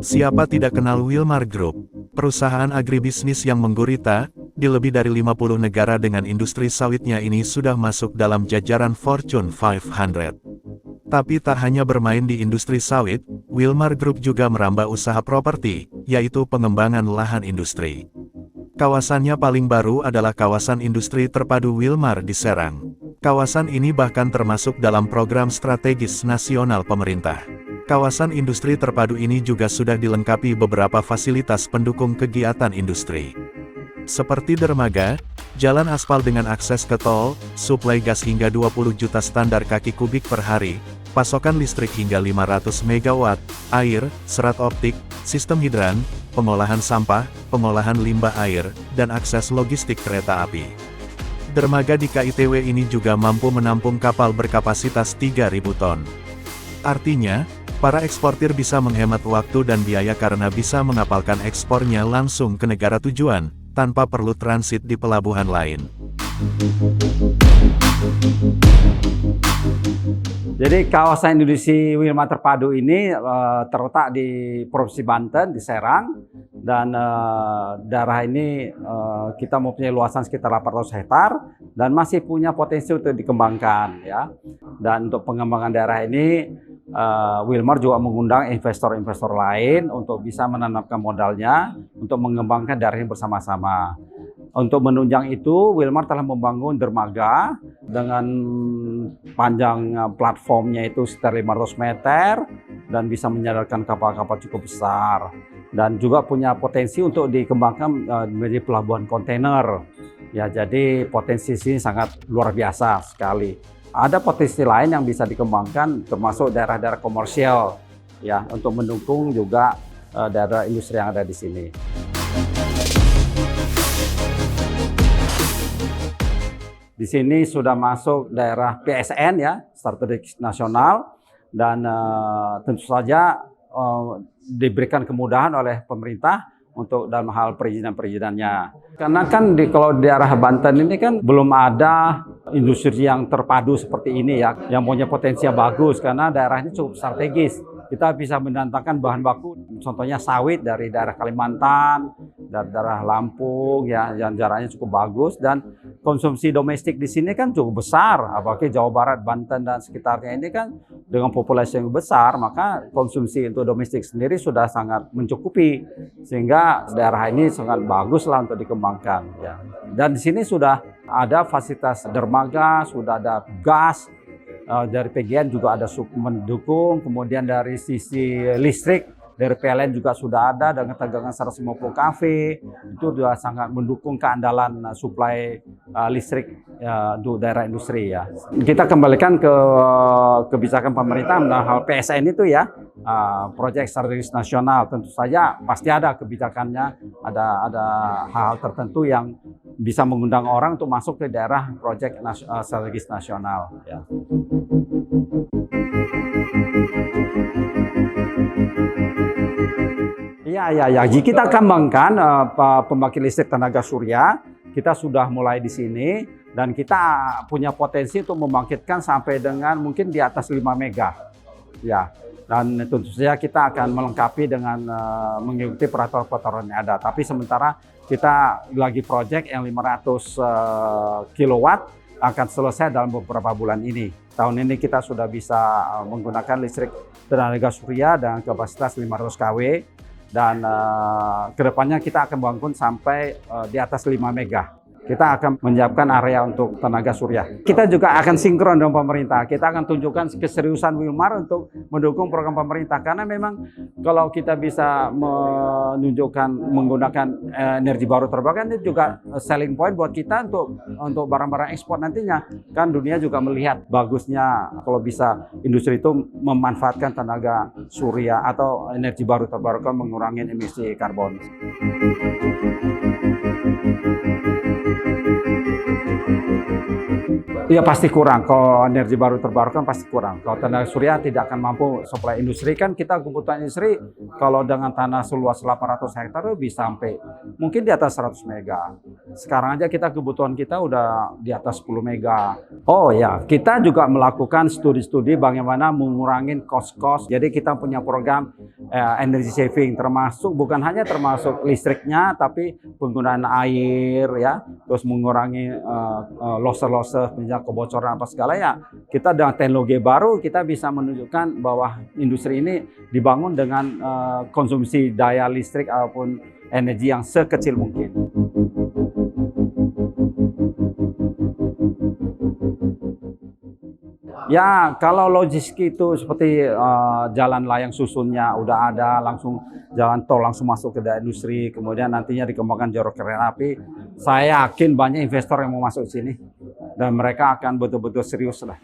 Siapa tidak kenal Wilmar Group, perusahaan agribisnis yang menggurita, di lebih dari 50 negara dengan industri sawitnya ini sudah masuk dalam jajaran Fortune 500. Tapi tak hanya bermain di industri sawit, Wilmar Group juga merambah usaha properti, yaitu pengembangan lahan industri. Kawasannya paling baru adalah kawasan industri terpadu Wilmar di Serang. Kawasan ini bahkan termasuk dalam program strategis nasional pemerintah. Kawasan industri terpadu ini juga sudah dilengkapi beberapa fasilitas pendukung kegiatan industri. Seperti dermaga, jalan aspal dengan akses ke tol, suplai gas hingga 20 juta standar kaki kubik per hari, pasokan listrik hingga 500 MW, air, serat optik, sistem hidran, pengolahan sampah, pengolahan limbah air, dan akses logistik kereta api. Dermaga di KITW ini juga mampu menampung kapal berkapasitas 3.000 ton. Artinya, para eksportir bisa menghemat waktu dan biaya karena bisa mengapalkan ekspornya langsung ke negara tujuan, tanpa perlu transit di pelabuhan lain. Jadi kawasan industri Wilmar terpadu ini terletak di Provinsi Banten, di Serang, dan daerah ini kita mempunyai luasan sekitar 800 hektar dan masih punya potensi untuk dikembangkan, ya. Dan untuk pengembangan daerah ini Wilmar juga mengundang investor-investor lain untuk bisa menanamkan modalnya untuk mengembangkan daerah ini bersama-sama. Untuk menunjang itu, Wilmar telah membangun dermaga dengan panjang platformnya itu sekitar 500 meter dan bisa menyadarkan kapal-kapal cukup besar. Dan juga punya potensi untuk dikembangkan menjadi pelabuhan kontainer. Ya, jadi potensi sini sangat luar biasa sekali. Ada potensi lain yang bisa dikembangkan termasuk daerah-daerah komersial ya untuk mendukung juga daerah industri yang ada di sini. Di sini sudah masuk daerah PSN ya, strategis nasional, dan tentu saja diberikan kemudahan oleh pemerintah untuk dalam hal perizinan-perizinannya. Karena kan kalau di daerah Banten ini kan belum ada industri yang terpadu seperti ini ya, yang punya potensi yang bagus karena daerahnya cukup strategis. Kita bisa mendatangkan bahan baku, contohnya sawit dari daerah Kalimantan, dari daerah Lampung, ya, yang jaraknya cukup bagus dan konsumsi domestik di sini kan cukup besar. Apalagi Jawa Barat, Banten dan sekitarnya ini kan dengan populasi yang besar, maka konsumsi untuk domestik sendiri sudah sangat mencukupi, sehingga daerah ini sangat bagus lah untuk dikembangkan. Ya. Dan di sini sudah ada fasilitas dermaga, sudah ada gas. Dari PGN juga ada mendukung, kemudian dari sisi listrik dari PLN juga sudah ada dengan tegangan 150 kV, itu juga sangat mendukung keandalan suplai listrik untuk daerah industri ya. Kita kembalikan ke kebijakan pemerintah dalam hal PSN itu ya, proyek strategis nasional, tentu saja pasti ada kebijakannya, ada hal tertentu yang bisa mengundang orang untuk masuk ke daerah proyek strategis nasional ya. Ya. Jika kita kembangkan pembangkit listrik tenaga surya, kita sudah mulai di sini dan kita punya potensi untuk membangkitkan sampai dengan mungkin di atas 5 mega. Ya. Dan tentu saja kita akan melengkapi dengan mengikuti peraturan-peraturan yang ada. Tapi sementara kita lagi proyek yang 500 kilowatt akan selesai dalam beberapa bulan ini. Tahun ini kita sudah bisa menggunakan listrik tenaga surya dengan kapasitas 500 kW. Dan kedepannya kita akan bangun sampai di atas 5 mega. Kita akan menyiapkan area untuk tenaga surya. Kita juga akan sinkron dengan pemerintah. Kita akan tunjukkan keseriusan Wilmar untuk mendukung program pemerintah. Karena memang kalau kita bisa menunjukkan menggunakan energi baru terbarukan, itu juga selling point buat kita untuk barang-barang ekspor nantinya. Kan dunia juga melihat bagusnya kalau bisa industri itu memanfaatkan tenaga surya atau energi baru terbarukan mengurangi emisi karbon. Ya pasti kurang, kalau energi baru terbarukan pasti kurang. Kalau tenaga surya tidak akan mampu supply industri, kan kita kebutuhan industri kalau dengan tanah seluas 800 hektar bisa sampai mungkin di atas 100 mega. Sekarang aja kebutuhan kita udah di atas 10 mega. Oh ya, kita juga melakukan studi-studi bagaimana mengurangi cost-cost. Jadi kita punya program energy saving, bukan hanya termasuk listriknya, tapi penggunaan air ya, terus mengurangi loser-loser, misalnya kebocoran apa segala ya. Kita dengan teknologi baru kita bisa menunjukkan bahwa industri ini dibangun dengan konsumsi daya listrik ataupun energi yang sekecil mungkin. Ya, kalau logistik itu seperti jalan layang susunnya udah ada, langsung jalan tol langsung masuk ke daerah industri, kemudian nantinya dikembangkan jalur kereta api. Saya yakin banyak investor yang mau masuk sini dan mereka akan betul-betul serius lah.